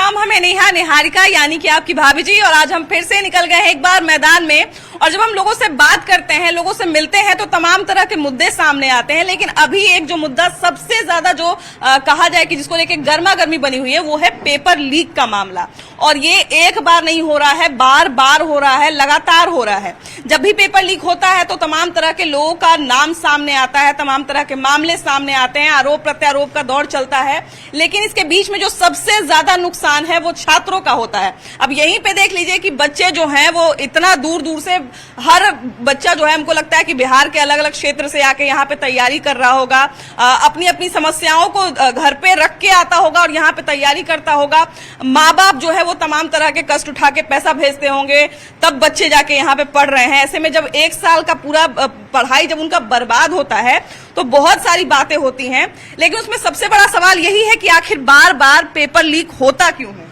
नाम है नेहा निहारिका यानी कि आपकी भाभी जी, और आज हम फिर से निकल गए हैं एक बार मैदान में। और जब हम लोगों से बात करते हैं, लोगों से मिलते हैं, तो तमाम तरह के मुद्दे सामने आते हैं। लेकिन अभी एक जो मुद्दा सबसे ज्यादा जो कहा जाए कि जिसको लेकर गर्मा गर्मी बनी हुई है, वो है पेपर लीक का मामला। और ये एक बार नहीं हो रहा है, बार बार हो रहा है, लगातार हो रहा है। जब भी पेपर लीक होता है तो तमाम तरह के लोगों का नाम सामने आता है, तमाम तरह के मामले सामने आते हैं, आरोप प्रत्यारोप का दौर चलता है। लेकिन इसके बीच में जो सबसे ज्यादा नुकसान है वो छात्रों का होता है। अब यहीं पे देख लीजिए कि बच्चे जो हैं वो इतना दूर दूर से, हर बच्चा जो है, हमको लगता है कि बिहार के अलग अलग क्षेत्र से आके यहाँ पे तैयारी कर रहा होगा, अपनी अपनी समस्याओं को घर पे रख के आता होगा और यहाँ पे तैयारी करता होगा। माँ बाप जो है वो तमाम तरह के कष्ट उठा के पैसा भेजते होंगे, तब बच्चे जाके यहाँ पे पढ़ रहे हैं। ऐसे में जब एक साल का पूरा पढ़ाई जब उनका बर्बाद होता है तो बहुत सारी बातें होती हैं। लेकिन उसमें सबसे बड़ा सवाल यही है कि आखिर बार बार पेपर लीक होता क्यों है?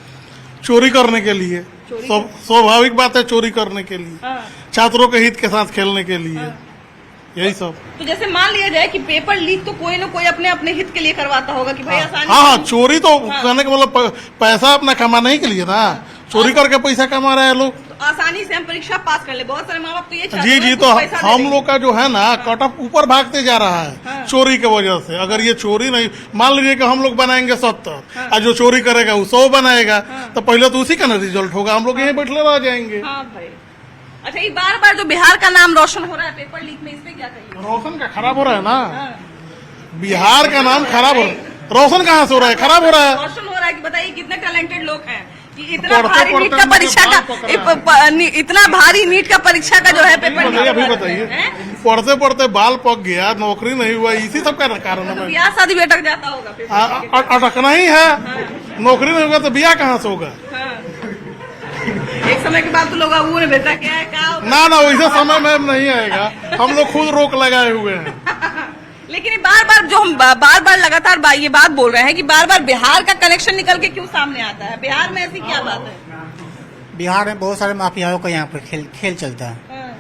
चोरी करने के लिए, स्वाभाविक बात है, चोरी करने के लिए, छात्रों के हित के साथ खेलने के लिए, यही सब। तो जैसे मान लिया जाए कि पेपर लीक तो कोई ना कोई अपने अपने हित के लिए करवाता होगा कि भाई आसानी। हाँ, चोरी तो करने का मतलब पैसा अपना कमाने के लिए ना, चोरी करके पैसा कमा रहे हैं लोग। तो आसानी से हम परीक्षा पास कर ले, बहुत सारे माँ बाप तो ये चाहते हैं। जी, तो हम लोग का जो है ना कट ऑफ ऊपर भागते जा रहा है चोरी की वजह से। अगर ये चोरी नहीं, मान लीजिए कि हम लोग बनाएंगे 70 और जो चोरी करेगा वो 100 बनाएगा, तो पहले तो उसी का ना रिजल्ट होगा, हम लोग यहीं बैठले रह जाएंगे। अच्छा, ये बार बार जो बिहार का नाम रोशन हो रहा है पेपर लीक में, इस पे क्या कहिए? रोशन का खराब हो रहा है ना, बिहार का नाम खराब हो रहा है। रोशन कहाँ से हो रहा है? खराब हो रहा है, रोशन हो रहा है। कि बताइए कितने टैलेंटेड लोग हैं कि इतना भारी नीट का परीक्षा का, इतना भारी नीट का परीक्षा का जो है पेपर लीक। अभी बताइए, पढ़ते पढ़ते बाल पक गया, नौकरी नहीं हुआ, इसी सब का कारण है। ब्याह शादी भी अटक जाता होगा, अटकना ही है। नौकरी नहीं होगा तो ब्याह कहाँ से होगा? एक समय के बाद तो लोग वो ने बेटा क्या है क्या ना वैसे समय में नहीं आएगा, हम लोग खुद रोक लगाए हुए हैं। लेकिन बार बार जो हम बार बार लगातार ये बात बोल रहे हैं कि बार बार बिहार का कनेक्शन निकल के क्यों सामने आता है? बिहार में ऐसी क्या बात है? बिहार में बहुत सारे माफियाओं का यहाँ पे खेल चलता है।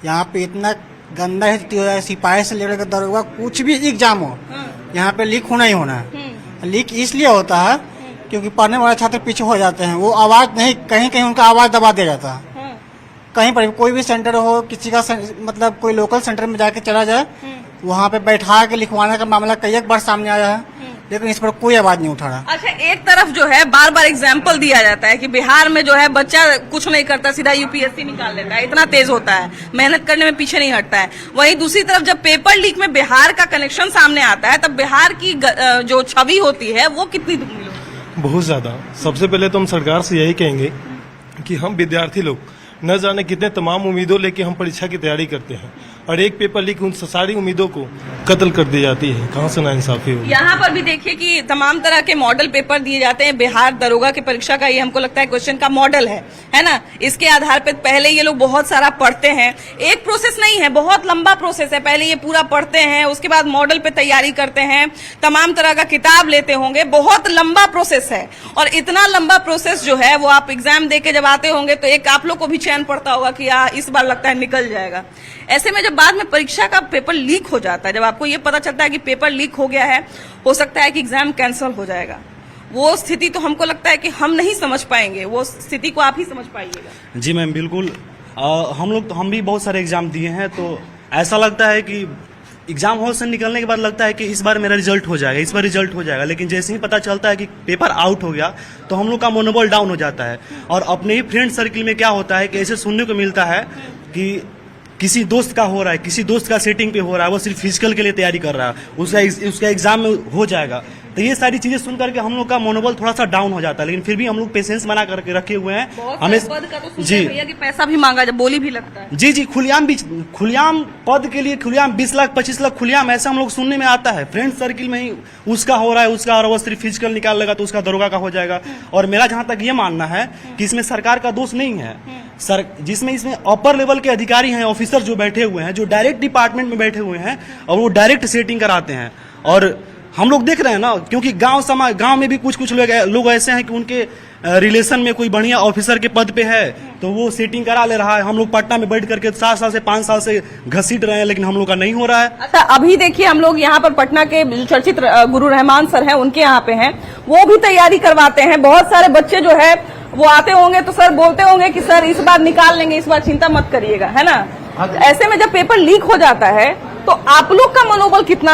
यहाँ पे इतना गंदा स्थिति हो रहा है, सिपाही से लेकर दरोगा, कुछ भी एग्जाम हो यहाँ पे लीक होना ही होना है। लीक इसलिए होता है क्योंकि पढ़ने वाले छात्र पीछे हो जाते हैं, वो आवाज नहीं, कहीं कहीं उनका आवाज दबा दिया जाता है। कहीं पर कोई भी सेंटर हो, किसी का मतलब कोई लोकल सेंटर में जाके चला जाए, वहाँ पे बैठा के लिखवाने का मामला कई एक बार सामने आया है, लेकिन इस पर कोई आवाज नहीं उठा रहा। अच्छा, एक तरफ जो है बार बार एग्जाम्पल दिया जाता है कि बिहार में जो है बच्चा कुछ नहीं करता, सीधा यूपीएससी निकाल लेता है, इतना तेज होता है, मेहनत करने में पीछे नहीं हटता है। वहीं दूसरी तरफ जब पेपर लीक में बिहार का कनेक्शन सामने आता है, तब बिहार की जो छवि होती है वो कितनी धुंधली होती है? बहुत ज्यादा। सबसे पहले तो हम सरकार से यही कहेंगे कि हम विद्यार्थी लोग न जाने कितने तमाम उम्मीदों लेके हम परीक्षा की तैयारी करते हैं और एक पेपर लीक उन सारी उम्मीदों को कत्ल कर दी जाती है। कहाँ से नाइंसाफी होगी? यहाँ पर भी देखिए कि तमाम तरह के मॉडल पेपर दिए जाते हैं। बिहार दरोगा की परीक्षा का ये हमको लगता है क्वेश्चन का मॉडल है ना। इसके आधार पर पहले ये लोग बहुत सारा पढ़ते हैं, एक प्रोसेस नहीं है, बहुत लंबा प्रोसेस है। पहले ये पूरा पढ़ते हैं, उसके बाद मॉडल पे तैयारी करते हैं, तमाम तरह का किताब लेते होंगे, बहुत लंबा प्रोसेस है। और इतना लंबा प्रोसेस जो है वो आप एग्जाम दे के जब आते होंगे तो एक आप लोग को भी चैन पड़ता होगा कि इस बार लगता है निकल जाएगा। ऐसे में जब बाद में परीक्षा का पेपर लीक हो जाता है, जब आपको ये पता चलता है कि पेपर लीक हो गया है, हो सकता है कि एग्जाम कैंसिल हो जाएगा, वो स्थिति तो हमको लगता है कि हम नहीं समझ पाएंगे, वो स्थिति को आप ही समझ पाइएगा। जी मैम, बिल्कुल। हम भी बहुत सारे एग्जाम दिए हैं, तो ऐसा लगता है कि एग्जाम हॉल से निकलने के बाद लगता है कि इस बार मेरा रिजल्ट हो जाएगा, इस बार रिजल्ट हो जाएगा। लेकिन जैसे ही पता चलता है कि पेपर आउट हो गया तो हम लोग का मनोबल डाउन हो जाता है। और अपने ही फ्रेंड सर्किल में क्या होता है कि ऐसे सुनने को मिलता है कि किसी दोस्त का हो रहा है, किसी दोस्त का सेटिंग पे हो रहा है, वो सिर्फ फिजिकल के लिए तैयारी कर रहा है, उसका एग्जाम में हो जाएगा। तो ये सारी चीजें सुन करके हम लोग का मनोबल थोड़ा सा डाउन हो जाता है। लेकिन फिर भी हम लोग पेशेंस बना करके रखे हुए हैं। हमें पद का तो जी भैया कि पैसा भी मांगा, जब बोली भी लगता है। जी, खुलेआम पद के लिए खुलेआम 20 लाख 25 लाख खुलेआम ऐसा हम लोग सुनने में आता है। फ्रेंड सर्किल में ही उसका हो रहा है, उसका, और वो सिर्फ फिजिकल निकाल लेगा तो उसका दरोगा का हो जाएगा। और मेरा जहां तक ये मानना है कि इसमें सरकार का दोष नहीं है, जिसमें इसमें अपर लेवल के अधिकारी हैं, ऑफिसर जो बैठे हुए हैं, जो डायरेक्ट डिपार्टमेंट में बैठे हुए हैं और वो डायरेक्ट सेटिंग कराते हैं। और हम लोग देख रहे हैं ना, क्योंकि गांव में भी कुछ लोग ऐसे हैं कि उनके रिलेशन में कोई बढ़िया ऑफिसर के पद पे है तो वो सीटिंग करा ले रहा है। हम लोग पटना में बैठ करके 7 साल से 5 साल से घसीट रहे हैं, लेकिन हम लोग का नहीं हो रहा है। अच्छा, अभी देखिए हम लोग यहाँ पर पटना के जो चर्चित गुरु रहमान सर हैं उनके यहाँ पे हैं, वो भी तैयारी करवाते हैं। बहुत सारे बच्चे जो है वो आते होंगे तो सर बोलते होंगे कि सर इस बार निकाल लेंगे, इस बार चिंता मत करिएगा, है ना। ऐसे में जब पेपर लीक हो जाता है तो आप लोग का मनोबल कितना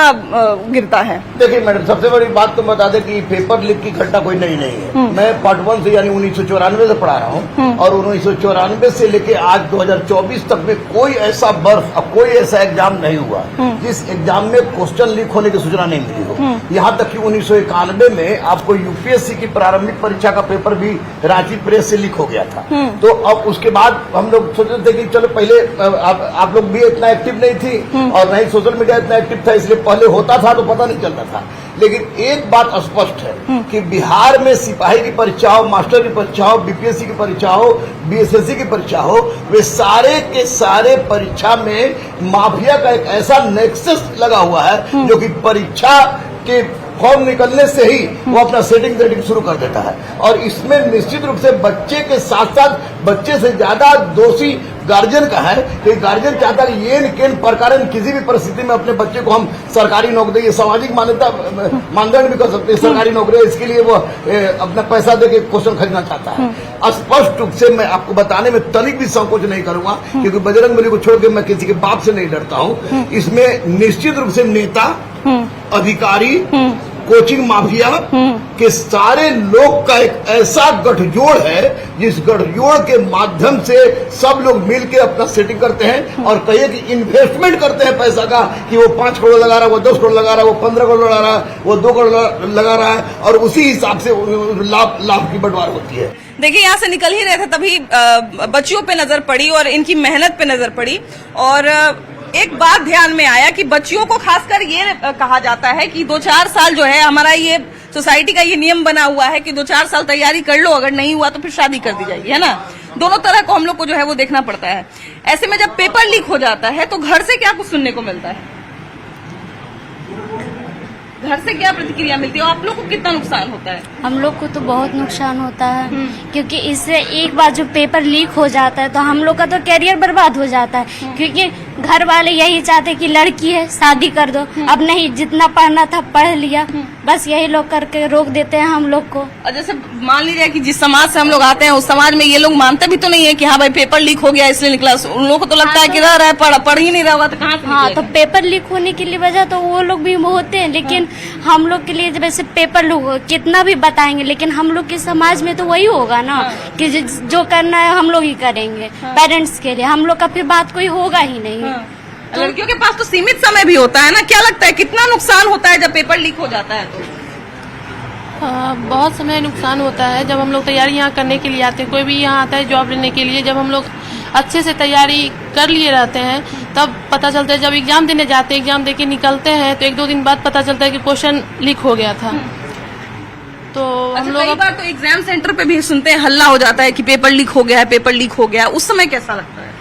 गिरता है? देखिए मैडम, सबसे बड़ी बात तो बता दें कि पेपर लीक की घटना कोई नई नहीं है। मैं पार्ट 1 से यानी 1994 से पढ़ा रहा हूँ और 1994 से लेके आज 2024 तक में कोई ऐसा वर्ष कोई ऐसा एग्जाम नहीं हुआ जिस एग्जाम में क्वेश्चन लीक होने की सूचना नहीं मिली हो। यहाँ तक कि 1991 में आपको यूपीएससी की प्रारंभिक परीक्षा का पेपर भी रांची प्रेस से लीक हो गया था। तो अब उसके बाद हम लोग सोचते थे कि चलो पहले आप लोग भी इतना एक्टिव नहीं थी और नहीं सोशल मीडिया इतना एक्टिव था, इसलिए पहले होता था तो पता नहीं चलता था। लेकिन एक बात स्पष्ट है कि बिहार में सिपाही की परीक्षा हो, मास्टर की परीक्षा हो, बीपीएससी की परीक्षा हो, बीएसएससी की परीक्षा हो, वे सारे के सारे परीक्षा में माफिया का एक ऐसा नेक्सस लगा हुआ है जो कि परीक्षा के फॉर्म निकलने से ही वो अपना सेटिंग शुरू कर देता है। और इसमें निश्चित रूप से बच्चे के साथ साथ बच्चे से ज्यादा दोषी गार्जियन का है कि गार्जियन चाहता है ये केन प्रकार किसी भी परिस्थिति में अपने बच्चे को हम सरकारी नौकरी, ये सामाजिक मान्यता मानदंड भी कर सकते हैं सरकारी नौकरी, इसके लिए वो अपना पैसा देके क्वेश्चन खरीदना चाहता है। स्पष्ट रूप से मैं आपको बताने में तनिक भी संकोच नहीं करूंगा क्योंकि बजरंगबली को छोड़ के मैं किसी के बाप से नहीं डरता हूं। इसमें निश्चित रूप से नेता, अधिकारी, कोचिंग माफिया के सारे लोग का एक ऐसा गठजोड़ है जिस गठजोड़ के माध्यम से सब लोग मिलकर अपना सेटिंग करते हैं और कहिए कि इन्वेस्टमेंट करते हैं पैसा का कि वो 5 करोड़ लगा रहा है, वो 10 करोड़ लगा रहा है, वो 15 करोड़ लगा रहा है, वो 2 करोड़ लगा रहा है और उसी हिसाब से लाभ की बंटवार होती है। देखिए यहाँ से निकल ही रहे थे तभी बच्चियों पे नजर पड़ी और इनकी मेहनत पे नजर पड़ी और एक बात ध्यान में आया कि बच्चियों को खासकर ये कहा जाता है कि 2-4 साल जो है हमारा ये सोसाइटी का ये नियम बना हुआ है कि 2-4 साल तैयारी कर लो, अगर नहीं हुआ तो फिर शादी कर दी जाएगी, है ना। दोनों तरह को हम लोग को जो है वो देखना पड़ता है। ऐसे में जब पेपर लीक हो जाता है तो घर से क्या कुछ सुनने को मिलता है, घर से क्या प्रतिक्रिया मिलती है और आप लोग को कितना नुकसान होता है? हम लोग को तो बहुत नुकसान होता है क्योंकि इससे एक बार जो पेपर लीक हो जाता है तो हम लोग का तो करियर बर्बाद हो जाता है क्योंकि घर वाले यही चाहते कि लड़की है शादी कर दो, अब नहीं जितना पढ़ना था पढ़ लिया, बस यही लोग करके रोक देते हैं हम लोग को। और जैसे मान लीजिए कि जिस समाज से हम लोग आते हैं उस समाज में ये लोग मानते भी तो नहीं है कि हाँ भाई पेपर लीक हो गया इसलिए निकला, उन लोगों को तो लगता है कि रह रहा है पढ़ ही नहीं रहा होगा तो कहाँ से हाँ, तो पेपर लीक होने की वजह तो वो लोग भी होते हैं, लेकिन हम लोग के लिए वैसे पेपर लीक कितना भी बताएंगे लेकिन हम लोग के समाज में तो वही होगा ना कि जो करना है हम लोग ही करेंगे पेरेंट्स के लिए, हम लोग का फिर बात कोई होगा ही नहीं। तो लड़कियों के पास तो सीमित समय भी होता है ना, क्या लगता है कितना नुकसान होता है जब पेपर लीक हो जाता है? तो बहुत समय नुकसान होता है जब हम लोग तैयारी यहाँ करने के लिए आते हैं, कोई भी यहाँ आता है जॉब लेने के लिए, जब हम लोग अच्छे से तैयारी कर लिए रहते हैं तब पता चलता है, जब एग्जाम देने जाते हैं एग्जाम देके निकलते हैं तो 1-2 दिन बाद पता चलता है कि क्वेश्चन लीक हो गया था। तो हम लोग कई बार तो एग्जाम सेंटर पे भी सुनते हैं हल्ला हो जाता है कि पेपर लीक हो गया है, पेपर लीक हो गया, उस समय कैसा लगता है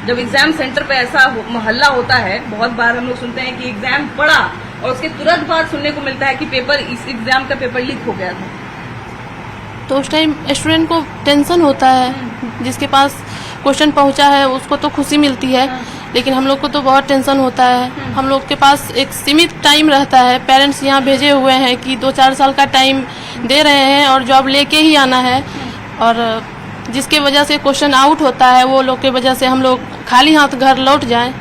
जब एग्जाम सेंटर पे ऐसा हल्ला होता है? बहुत बार हम लोग सुनते हैं कि एग्जाम पढ़ा और उसके तुरंत बाद सुनने को मिलता है कि इस एग्जाम का पेपर लीक हो गया था। तो उस टाइम स्टूडेंट को टेंशन होता है, जिसके पास क्वेश्चन पहुंचा है उसको तो खुशी मिलती है लेकिन हम लोग को तो बहुत टेंशन होता है। हम लोग के पास एक सीमित टाइम रहता है, पेरेंट्स यहाँ भेजे हुए हैं कि 2-4 साल का टाइम दे रहे हैं और जॉब लेके ही आना है और जिसके वजह से क्वेश्चन आउट होता है वो लोग के वजह से हम लोग खाली हाथ घर लौट जाएं।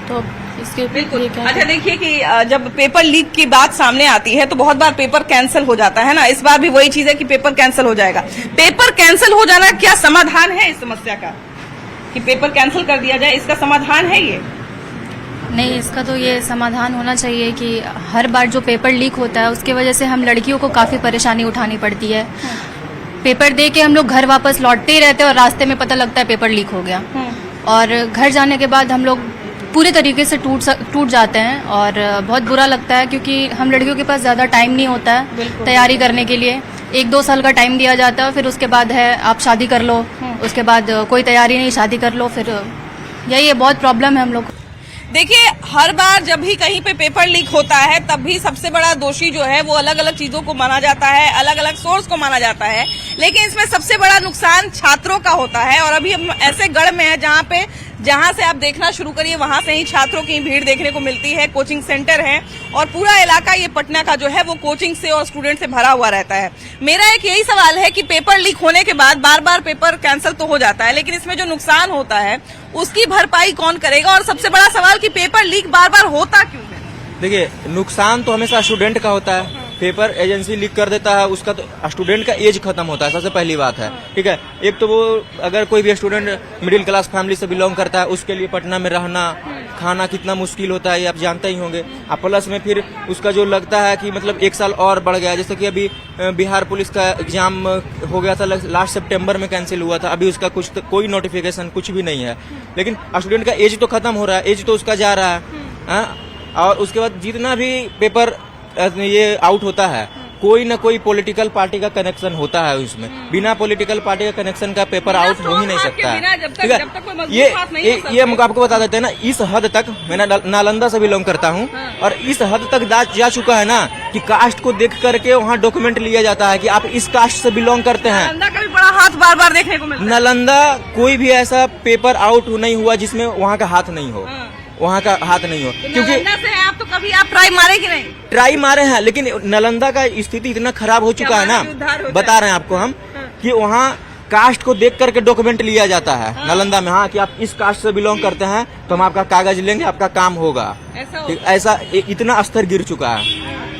तो इसके बिल्कुल। अच्छा देखिए कि जब पेपर लीक की बात सामने आती है तो बहुत बार पेपर कैंसिल हो जाता है ना, इस बार भी वही चीज है कि पेपर कैंसिल हो जाएगा। पेपर कैंसिल हो जाना क्या समाधान है इस समस्या का कि पेपर कैंसिल कर दिया जाए, इसका समाधान है ये? नहीं, इसका तो ये समाधान होना चाहिए कि हर बार जो पेपर लीक होता है उसके वजह से हम लड़कियों को काफ़ी परेशानी उठानी पड़ती है। पेपर दे के हम लोग घर वापस लौटते ही रहते हैं और रास्ते में पता लगता है पेपर लीक हो गया और घर जाने के बाद हम लोग पूरे तरीके से टूट जाते हैं और बहुत बुरा लगता है क्योंकि हम लड़कियों के पास ज़्यादा टाइम नहीं होता है तैयारी करने के लिए। 1-2 साल का टाइम दिया जाता है, फिर उसके बाद है आप शादी कर लो, उसके बाद कोई तैयारी नहीं, शादी कर लो, फिर यही है, बहुत प्रॉब्लम है हम लोग। देखिए, हर बार जब भी कहीं पे पेपर लीक होता है तब भी सबसे बड़ा दोषी जो है वो अलग अलग चीजों को माना जाता है, अलग अलग सोर्स को माना जाता है, लेकिन इसमें सबसे बड़ा नुकसान छात्रों का होता है। और अभी हम ऐसे गढ़ में है जहां से आप देखना शुरू करिए वहां से ही छात्रों की भीड़ देखने को मिलती है। कोचिंग सेंटर है और पूरा इलाका ये पटना का जो है वो कोचिंग से और स्टूडेंट से भरा हुआ रहता है। मेरा एक यही सवाल है कि पेपर लीक होने के बाद बार बार पेपर कैंसिल तो हो जाता है, लेकिन इसमें जो नुकसान होता है उसकी भरपाई कौन करेगा? और सबसे बड़ा सवाल कि पेपर लीक बार बार होता क्यों है? देखिए, नुकसान तो हमेशा स्टूडेंट का होता है। पेपर एजेंसी लीक कर देता है, उसका तो स्टूडेंट का एज खत्म होता है, सबसे पहली बात है। ठीक है, एक तो वो अगर कोई भी स्टूडेंट मिडिल क्लास फैमिली से बिलोंग करता है, उसके लिए पटना में रहना खाना कितना मुश्किल होता है ये आप जानते ही होंगे। अब प्लस में फिर उसका जो लगता है कि मतलब 1 साल और बढ़ गया, जैसे कि अभी बिहार पुलिस का एग्जाम हो गया था, लास्ट सितंबर में कैंसिल हुआ था, अभी उसका कोई नोटिफिकेशन कुछ भी नहीं है। लेकिन स्टूडेंट का एज तो खत्म हो रहा है, एज तो उसका जा रहा है। और उसके बाद जितना भी पेपर ये आउट होता है, कोई ना कोई पॉलिटिकल पार्टी का कनेक्शन होता है उसमें। बिना पॉलिटिकल पार्टी का कनेक्शन का पेपर आउट हो ही नहीं सकता है। ठीक है, ये हम आपको बता देते हैं ना, इस हद तक मैं नालंदा से बिलोंग करता हूँ और इस हद तक जा चुका है ना कि कास्ट को देख करके वहाँ डॉक्यूमेंट लिया जाता है कि आप इस कास्ट से बिलोंग करते हैं। नालंदा का भी बड़ा हाथ बार बार देखने को मिलता है। नालंदा कोई भी ऐसा पेपर आउट नहीं हुआ जिसमें वहाँ का हाथ नहीं हो, वहाँ का हाथ नहीं हो। तो क्योंकि नालंदा से हैं आप, तो कभी आप ट्राई मारे कि नहीं? ट्राई मारे हैं, लेकिन नालंदा का स्थिति इतना खराब हो चुका है ना, बता रहे हैं आपको हम कि वहाँ कास्ट को देख करके डॉक्यूमेंट लिया जाता है। नालंदा में हाँ कि आप इस कास्ट से बिलोंग करते हैं तो हम आपका कागज लेंगे, आपका काम होगा। ऐसा इतना स्तर गिर चुका है।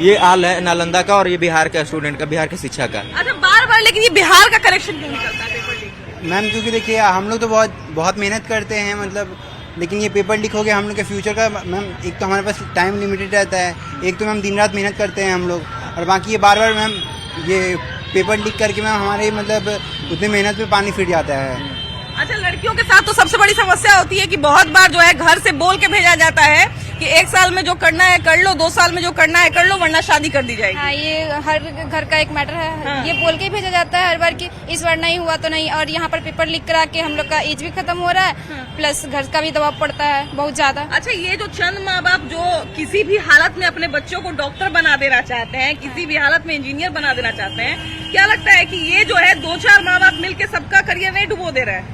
ये हाल है नालंदा का और ये बिहार का स्टूडेंट का, बिहार के शिक्षा का। अच्छा, बार बार लेकिन ये बिहार का करेक्शन क्यों निकलता है पेपर लीक? मैम क्योंकि देखिए हम लोग तो बहुत मेहनत करते हैं, मतलब लेकिन ये पेपर लीक हो गया हम लोग के फ्यूचर का। मैम एक तो हमारे पास टाइम लिमिटेड रहता है, एक तो मैम दिन रात मेहनत करते हैं हम लोग, और बाकी ये बार बार मैम ये पेपर लीक करके मैम हमारे मतलब उतनी मेहनत में पानी फिर जाता है। अच्छा, लड़कियों के साथ तो सबसे बड़ी समस्या होती है कि बहुत बार जो है घर से बोल के भेजा जाता है कि 1 साल में जो करना है कर लो, 2 साल में जो करना है कर लो, वरना शादी कर दी जाएगी। हाँ, ये हर घर का एक मैटर है। हाँ। ये बोल के ही भेजा जाता है हर बार कि इस बार नहीं हुआ तो नहीं, और यहाँ पर पेपर लीक करा के हम लोग का एज भी खत्म हो रहा है। हाँ। प्लस घर का भी दबाव पड़ता है बहुत ज्यादा। अच्छा, ये जो चंद माँ बाप जो किसी भी हालत में अपने बच्चों को डॉक्टर बना देना चाहते हैं, किसी भी हालत में इंजीनियर बना देना चाहते हैं, क्या लगता है कि ये जो है 2-4 माँ बाप मिलकर सबका करियर नहीं डुबो दे रहा है?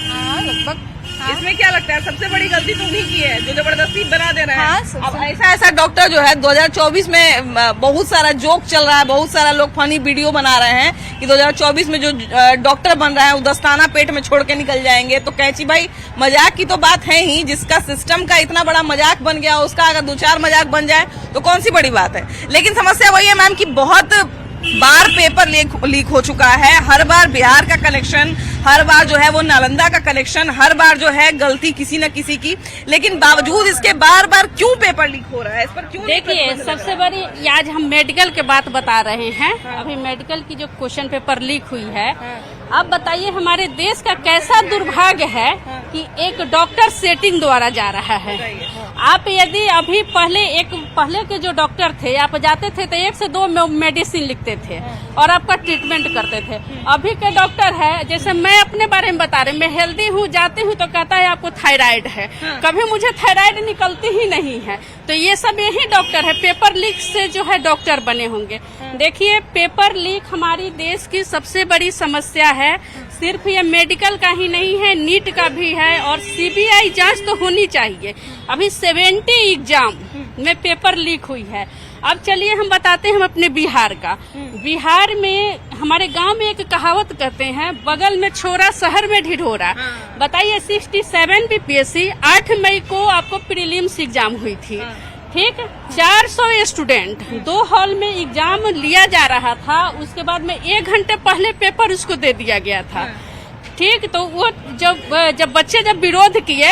हाँ, लगभग। हाँ। इसमें क्या लगता है सबसे बड़ी गलती तो उन्हीं की है जो जबरदस्ती बना दे रहे हैं? हाँ, अब ऐसा डॉक्टर जो है 2024 में बहुत सारा जोक चल रहा है, बहुत सारा लोग फनी वीडियो बना रहे हैं कि 2024 में जो डॉक्टर बन रहा है वो दस्ताना पेट में छोड़ के निकल जाएंगे। तो कैची भाई, मजाक की तो बात है ही, जिसका सिस्टम का इतना बड़ा मजाक बन गया उसका अगर 2-4 मजाक बन जाए तो कौन सी बड़ी बात है। लेकिन समस्या वही है मैम कि बहुत बार पेपर लीक हो चुका है, हर बार बिहार का कनेक्शन, हर बार जो है वो नालंदा का कनेक्शन, हर बार जो है गलती किसी न किसी की, लेकिन बावजूद इसके बार बार क्यों पेपर लीक हो रहा है, इस पर क्यों? देखिए, सबसे बड़ी आज हम मेडिकल के बात बता रहे हैं। अभी मेडिकल की जो क्वेश्चन पेपर लीक हुई है, अब बताइए हमारे देश का कैसा दुर्भाग्य है कि एक डॉक्टर सेटिंग द्वारा जा रहा है। आप यदि अभी पहले के जो डॉक्टर थे, आप जाते थे तो 1 से 2 मेडिसिन लिखते थे और आपका ट्रीटमेंट करते थे। अभी के डॉक्टर है, जैसे मैं अपने बारे में बता रही, मैं हेल्दी हूँ, जाती हूँ तो कहता है आपको थायराइड है। कभी मुझे थायराइड निकलती ही नहीं है। तो ये सब यही डॉक्टर है, पेपर लीक से जो है डॉक्टर बने होंगे। देखिए, पेपर लीक हमारी देश की सबसे बड़ी समस्या है। सिर्फ ये मेडिकल का ही नहीं है, नीट का भी है, और सीबीआई जांच तो होनी चाहिए। अभी 70 एग्जाम में पेपर लीक हुई है। अब चलिए हम बताते हैं हम अपने बिहार का। बिहार में हमारे गांव में एक कहावत कहते हैं, बगल में छोरा शहर में ढिढोरा। बताइए, 67 बीपीएससी 8 मई को आपको प्रीलिम्स एग्जाम हुई थी। ठीक, 400 स्टूडेंट 2 हॉल में एग्जाम लिया जा रहा था। उसके बाद में 1 घंटे पहले पेपर उसको दे दिया गया था। ठीक, तो वो जब बच्चे विरोध किए,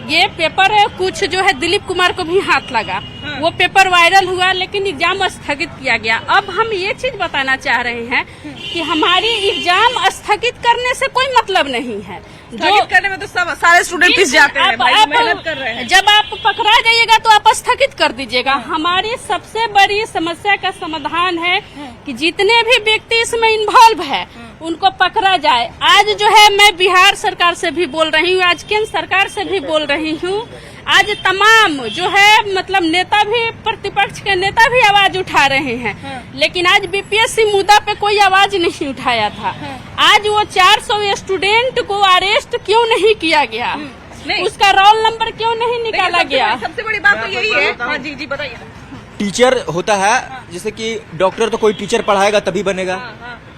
ये पेपर कुछ जो है दिलीप कुमार को भी हाथ लगा, वो पेपर वायरल हुआ, लेकिन एग्जाम स्थगित किया गया। अब हम ये चीज बताना चाह रहे हैं कि हमारी एग्जाम स्थगित करने से कोई मतलब नहीं है। जो करने में तो सब सारे स्टूडेंट पिस जाते हैं, भाई मेहनत कर रहे हैं। जब आप पकड़ा जाइएगा तो आप स्थगित कर दीजिएगा। हमारी सबसे बड़ी समस्या का समाधान है कि जितने भी व्यक्ति इसमें इन्वॉल्व है उनको पकड़ा जाए। आज जो है मैं बिहार सरकार से भी बोल रही हूँ, आज केंद्र सरकार से भी बोल रही हूँ, आज तमाम जो है मतलब नेता भी, प्रतिपक्ष के नेता भी आवाज उठा रहे हैं, लेकिन आज बीपीएससी मुद्दा पे कोई आवाज नहीं उठाया था। आज वो 400 स्टूडेंट को अरेस्ट क्यों नहीं किया गया, उसका रोल नंबर क्यों नहीं निकाला गया? सबसे बड़ी बात तो यही है। हाँ जी जी बताइए। टीचर होता है, जैसे कि डॉक्टर तो कोई टीचर पढ़ाएगा तभी बनेगा।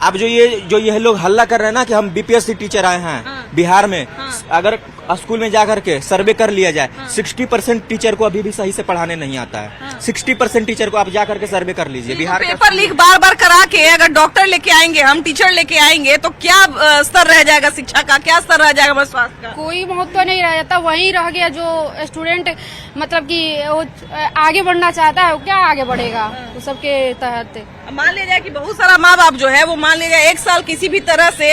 अब जो ये लोग हल्ला कर रहे हैं ना कि हम बीपीएससी टीचर आए हैं बिहार में, अगर स्कूल में जाकर के सर्वे कर लिया जाए, 60% टीचर को अभी भी सही से पढ़ाने नहीं आता है। 60% टीचर को आप जाकर के सर्वे कर लीजिए बिहार का। पेपर लीक बार बार करा के अगर डॉक्टर लेके आएंगे, हम टीचर लेके आएंगे, तो क्या स्तर रह जाएगा शिक्षा का, क्या स्तर रह जाएगा हमारे स्वास्थ्य का? कोई महत्व नहीं रह जाता, वहीं रह गया। जो स्टूडेंट मतलब कि वो आगे बढ़ना चाहता है, वो क्या आगे बढ़ेगा उस सबके तहत। मान लिया जाए कि बहुत सारा माँ बाप जो है वो मान लिया जाए 1 साल किसी भी तरह से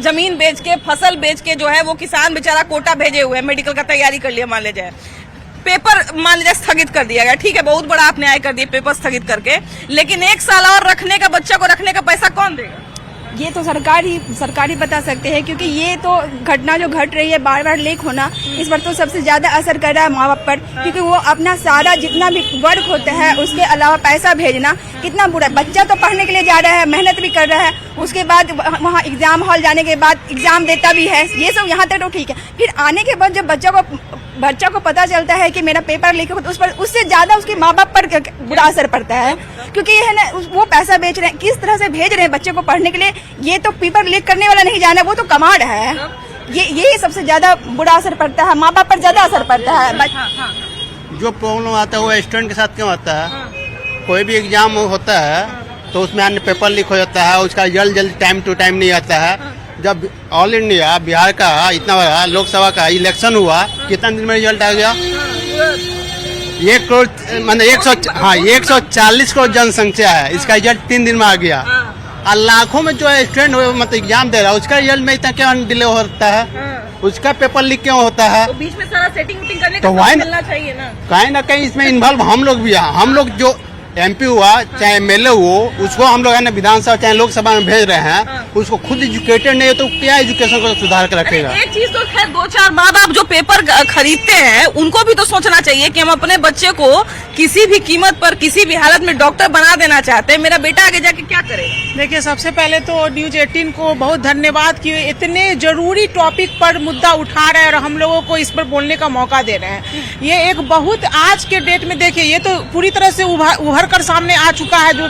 जमीन बेच के, फसल बेच के जो है वो किसान बेचारा कोटा भेजे हुए है, मेडिकल का तैयारी कर लिया, मान लिया जाए पेपर मान लीजिए स्थगित कर दिया गया, ठीक है, बहुत बड़ा आप न्याय कर दिए पेपर स्थगित करके, लेकिन 1 साल और रखने का, बच्चा को रखने का पैसा कौन देगा? ये तो सरकार ही बता सकते हैं, क्योंकि ये तो घटना जो घट रही है बार बार लीक होना, इस पर तो सबसे ज्यादा असर कर रहा है माँ बाप पर, क्योंकि वो अपना सारा जितना भी वर्क होता है उसके अलावा पैसा भेजना कितना बुरा है। बच्चा तो पढ़ने के लिए जा रहा है, मेहनत भी कर रहा है, उसके बाद वहाँ एग्जाम हॉल जाने के बाद एग्जाम देता भी है, ये सब यहाँ तक तो ठीक है। फिर आने के बाद जब बच्चा को पता चलता है कि मेरा पेपर लीक होगा, तो उस पर उससे ज्यादा उसके माँ बाप पर बुरा असर पड़ता है, क्योंकि ये है ना वो पैसा बेच रहे हैं, किस तरह से भेज रहे हैं बच्चे को पढ़ने के लिए। ये तो पेपर लीक करने वाला नहीं जाना, वो तो कमांड है। ये सबसे ज्यादा बुरा असर पड़ता है, माँ बाप पर ज्यादा असर पड़ता है। जो प्रॉब्लम आता है वो स्टूडेंट के साथ क्यों आता है? कोई भी एग्जाम होता है तो उसमें अन्य पेपर लीक हो जाता है, उसका जल्दी टाइम टू टाइम नहीं आता है। जब ऑल इंडिया बिहार का इतना बड़ा लोकसभा का इलेक्शन हुआ, कितना दिन में रिजल्ट आ गया? 1 करोड़ मतलब 140 करोड़ जनसंख्या है, इसका रिजल्ट 3 दिन में आ गया। और लाखों में जो है स्टूडेंट मतलब एग्जाम दे रहा है, उसका रिजल्ट में इतना क्यों डिले होता है? उसका पेपर लीक क्यों होता है? तो बीच में सारा सेटिंग करने तो का मिलना चाहिए ना। कहीं ना कहीं इसमें इन्वॉल्व हम लोग भी हैं। हम लोग जो MP हुआ चाहे MLA हो, उसको हम लोग है ना विधानसभा चाहे लोकसभा में भेज रहे हैं, उसको खुद एजुकेटेड नहीं है तो क्या एजुकेशन को सुधार कर रखेगा? एक चीज तो खैर 2-4 माँ बाप जो पेपर खरीदते हैं उनको भी तो सोचना चाहिए कि हम अपने बच्चे को किसी भी कीमत पर, किसी भी हालत में डॉक्टर बना देना चाहते हैं, मेरा बेटा आगे जाके क्या करेगा? देखिए, सबसे पहले तो न्यूज 18 को बहुत धन्यवाद कि इतने जरूरी टॉपिक पर मुद्दा उठा रहे हैं और हम लोगों को इस पर बोलने का मौका दे रहे हैं। ये एक बहुत आज के डेट में देखिए, ये तो पूरी तरह से उभर कर सामने आ चुका है। जो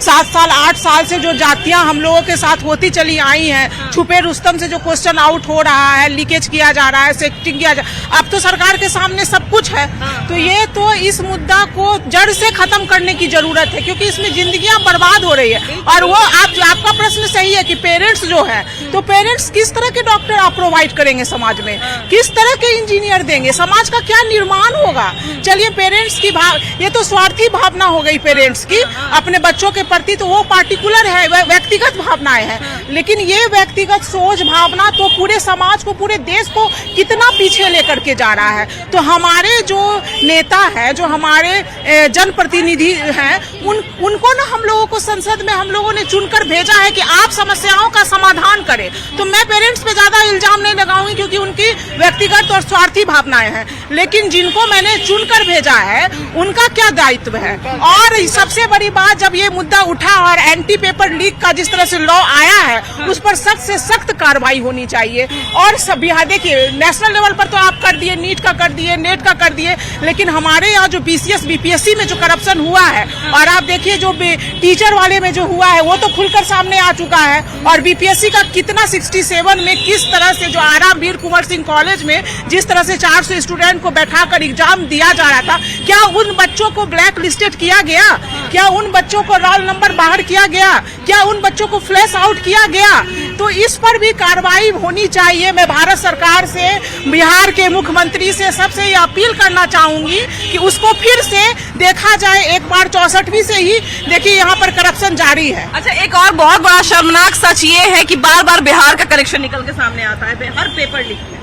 7 साल 8 साल से जो जातियां हम लोगों के साथ होती चली आई हैं, छुपे रुस्तम से जो क्वेश्चन आउट हो रहा है, लीकेज किया जा रहा है, सेक्टिंग किया जा, अब तो सरकार के सामने सब कुछ है। तो ये तो इस मुद्दा को जड़ से खत्म करने की जरूरत है, क्योंकि इसमें जिंदगियां बर्बाद हो रही है। और वो आपका प्रश्न सही है कि पेरेंट्स जो है, तो पेरेंट्स किस तरह के डॉक्टर आप प्रोवाइड करेंगे समाज में, किस तरह के इंजीनियर देंगे, समाज का क्या निर्माण होगा? चलिए, पेरेंट्स की ये तो स्वार्थी भावना हो गई पेरेंट्स की अपने बच्चों के प्रति, तो वो पार्टिकुलर है, व्यक्तिगत भावनाएं हैं। लेकिन ये व्यक्तिगत सोच भावना तो पूरे समाज को, पूरे देश को कितना पीछे लेकर के जा रहा है। तो हमारे जो नेता है, जो हमारे जनप्रतिनिधि हैं, उनको ना हम लोगों को संसद में हम लोगों ने चुनकर भेजा है कि आप समस्याओं का समाधान करें। तो मैं पेरेंट्स पे ज्यादा इल्जाम नहीं लगाऊंगी, क्योंकि उनकी व्यक्तिगत और स्वार्थी भावनाएं हैं। लेकिन जिनको मैंने चुनकर भेजा है उनका क्या दायित्व है? और सबसे बड़ी बात, जब ये मुद्दा उठा और एंटी पेपर लीक का जिस तरह से लॉ आया है, उस पर सख्त से सख्त कार्रवाई होनी चाहिए। और सब यहाँ देखिए, नेशनल लेवल पर तो आप कर दिए, नीट का कर दिए, नेट का कर दिए, लेकिन हमारे यहाँ जो BCS BPSC में जो करप्शन हुआ है, और आप देखिए जो टीचर वाले में जो हुआ है, वो तो खुलकर सामने आ चुका है। और BPSC का कितना 67 में किस तरह से जो आराम वीर कुंवर सिंह कॉलेज में जिस तरह से 400 स्टूडेंट को बैठाकर एग्जाम दिया जा रहा था, क्या उन बच्चों को ब्लैक लिस्टेड किया गया? क्या उन बच्चों को रोल नंबर बाहर किया गया? क्या उन बच्चों को फ्लैश आउट किया गया? तो इस पर भी कार्रवाई होनी चाहिए। मैं भारत सरकार से, बिहार के मुख्यमंत्री से सबसे ये अपील करना चाहूंगी कि उसको फिर से देखा जाए। एक बार 64वीं से ही देखिए यहाँ पर करप्शन जारी है। अच्छा, एक और बहुत बड़ा शर्मनाक सच ये है कि बार बार बिहार का करेक्शन निकल के सामने आता है हर पेपर लीक में।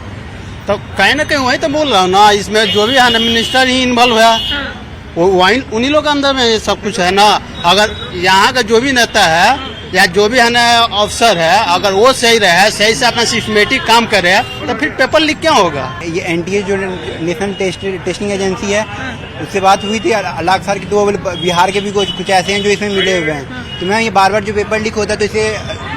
तो कहीं ना कहीं वही तो बोल रहा हूँ ना, इसमें जो भी है ना मिनिस्टर ही इन्वॉल्व है, वो उन्हीं लोग के अंदर में सब कुछ है ना। अगर यहाँ का जो भी नेता है या जो भी है ना अफसर है, अगर वो सही रहे, सही से अपना सिस्टमेटिक काम करे, तो फिर पेपर लीक क्या होगा। ये एनटीए जो नेशनल टेस्टिंग एजेंसी है, उससे बात हुई थी अलग सर की, तो वो बिहार के भी कुछ ऐसे हैं जो इसमें मिले हुए हैं। तो मैम ये बार बार जो पेपर लीक होता है तो इससे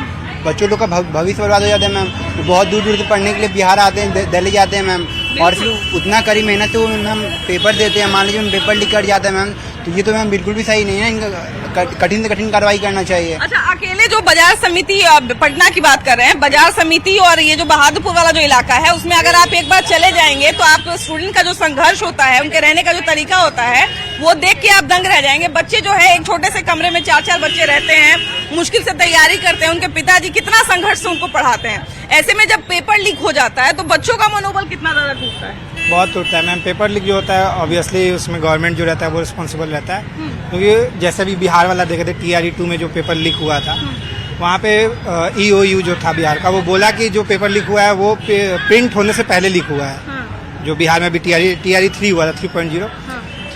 बच्चों लोग का भविष्य बर्बाद हो जाता है मैम। तो बहुत दूर दूर से पढ़ने के लिए बिहार आते हैं, दिल्ली जाते हैं मैम, और फिर उतना कड़ी मेहनत से वो हम पेपर देते हैं। मान लीजिए पेपर लीक कर जाता है मैम, तो ये तो मैम बिल्कुल भी सही नहीं है। इनका कठिन से कठिन कार्रवाई करना चाहिए। अच्छा, अकेले जो बाजार समिति पटना की बात कर रहे हैं, बाजार समिति और ये जो बहादुरपुर वाला जो इलाका है, उसमें अगर आप एक बार चले जाएंगे तो आप स्टूडेंट का जो संघर्ष होता है, उनके रहने का जो तरीका होता है, वो देख के आप दंग रह जाएंगे। बच्चे जो है एक छोटे से कमरे में 4-4 बच्चे रहते हैं, मुश्किल से तैयारी करते हैं, उनके पिताजी कितना संघर्ष से उनको पढ़ाते हैं। ऐसे में जब पेपर लीक हो जाता है तो बच्चों का मनोबल कितना ज्यादा टूटता है। बहुत टूटता है मैम। पेपर लीक जो होता है ऑब्वियसली उसमें गवर्नमेंट जो रहता है वो रिस्पॉन्सिबल रहता है, क्योंकि जैसे भी बिहार वाला देखे थे TRE-2 में जो पेपर लीक हुआ था, वहाँ पे EOU जो था बिहार का, वो बोला कि जो पेपर लीक हुआ है वो प्रिंट होने से पहले लीक हुआ है। जो बिहार में भी TRE-3 हुआ था, 3.0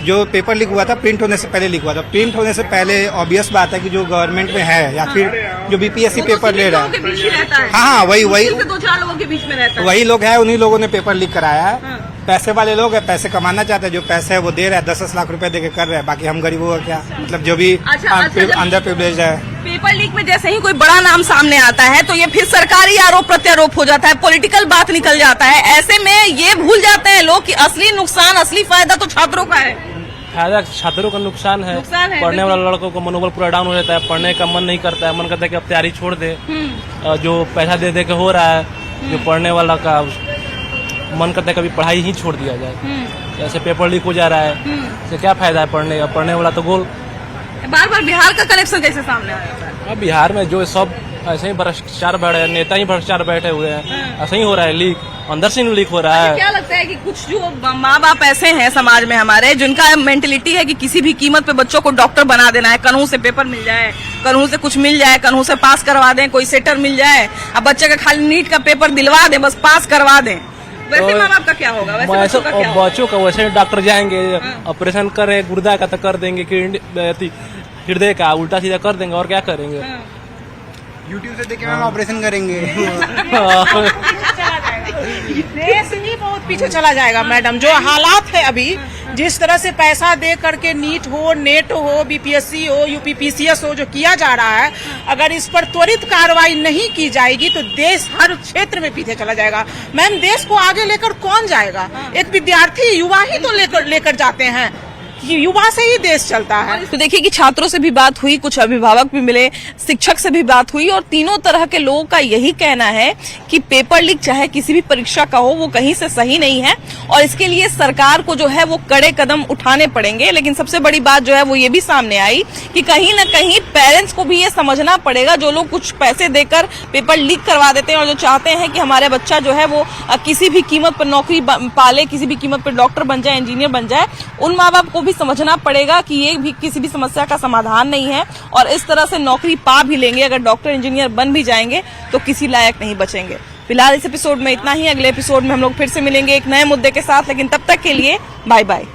जो पेपर लीक हुआ था प्रिंट होने से पहले लीक हुआ था। प्रिंट होने से पहले ऑब्वियस बात है कि जो गवर्नमेंट में है या फिर जो BPSC पेपर ले रहा है, हाँ वही 2-4 लोगों के बीच में रहता है, वही लोग है, उन्हीं लोगों ने पेपर लीक कराया है। पैसे वाले लोग है, पैसे कमाना चाहते हैं, जो पैसे है वो दे रहे हैं, 10-10 लाख रुपए देके कर रहे हैं। बाकी हम गरीबों का क्या मतलब, जो भी अंडर प्रिविलेज है। पेपर लीक में जैसे ही कोई बड़ा नाम सामने आता है तो ये फिर सरकारी आरोप प्रत्यारोप हो जाता है, पॉलिटिकल बात निकल जाता है। ऐसे में ये भूल जाते हैं लोग कि असली नुकसान, असली फायदा तो छात्रों का है। फायदा छात्रों का नुकसान है पढ़ने वाले लड़कों को मनोबल पूरा डाउन हो जाता है, पढ़ने का मन नहीं करता है, मन करता है कि अब तैयारी छोड़ दे। जो पैसा दे दे के हो रहा है, जो पढ़ने वाला का मन करता है कभी पढ़ाई ही छोड़ दिया जाए। ऐसे पेपर लीक हो जा रहा है, इससे क्या फायदा है पढ़ने का। पढ़ने वाला तो गोल बार बार बिहार का कलेक्शन कैसे सामने आया है। अब बिहार में जो सब ऐसे ही भ्रष्टाचार बैठे, नेता ही भ्रष्टाचार बैठे हुए हैं, ऐसे ही हो रहा है लीक, अंदर से लीक हो रहा है। क्या लगता है कि कुछ जो माँ बाप ऐसे हैं समाज में हमारे, जिनका मेंटेलिटी है कि किसी भी कीमत पे बच्चों को डॉक्टर बना देना है, कानून से पेपर मिल जाए, कानून से कुछ मिल जाए, कानून से पास करवा दें, कोई सेटर मिल जाए, अब बच्चे का खाली नीट का पेपर दिलवा दें, बस पास करवा दें, वैसे माँ बाप का क्या होगा। वैसे बच्चों का वैसे डॉक्टर जाएंगे, ऑपरेशन कर रहे गुर्दा का तो कर देंगे, हृदय का उल्टा सीधा कर देंगे, और क्या करेंगे। यूट्यूब से देख के हम ऑपरेशन करेंगे। देश ही बहुत पीछे चला जाएगा मैडम। जो हालात है अभी, जिस तरह से पैसा दे करके नीट हो, नेट हो, BPSC हो, UPPCS हो, जो किया जा रहा है, अगर इस पर त्वरित कार्रवाई नहीं की जाएगी तो देश हर क्षेत्र में पीछे चला जाएगा। मैम देश को आगे लेकर कौन जाएगा। एक विद्यार्थी, युवा ही तो लेकर जाते हैं, युवा से ही देश चलता है। तो देखिए कि छात्रों से भी बात हुई, कुछ अभिभावक भी मिले, शिक्षक से भी बात हुई, और तीनों तरह के लोगों का यही कहना है कि पेपर लीक चाहे किसी भी परीक्षा का हो, वो कहीं से सही नहीं है, और इसके लिए सरकार को जो है वो कड़े कदम उठाने पड़ेंगे। लेकिन सबसे बड़ी बात जो है वो ये भी सामने आई कि कहीं न कहीं पेरेंट्स को भी ये समझना पड़ेगा, जो लोग कुछ पैसे देकर पेपर लीक करवा देते हैं और जो चाहते हैं कि हमारे बच्चा जो है वो किसी भी कीमत पर नौकरी पाले, किसी भी कीमत पर डॉक्टर बन जाए, इंजीनियर बन जाए, उन माँ बाप को भी समझना पड़ेगा कि ये भी किसी भी समस्या का समाधान नहीं है, और इस तरह से नौकरी पा भी लेंगे, अगर डॉक्टर इंजीनियर बन भी जाएंगे तो किसी लायक नहीं बचेंगे। फिलहाल इस एपिसोड में इतना ही। अगले एपिसोड में हम लोग फिर से मिलेंगे एक नए मुद्दे के साथ, लेकिन तब तक के लिए बाय बाय।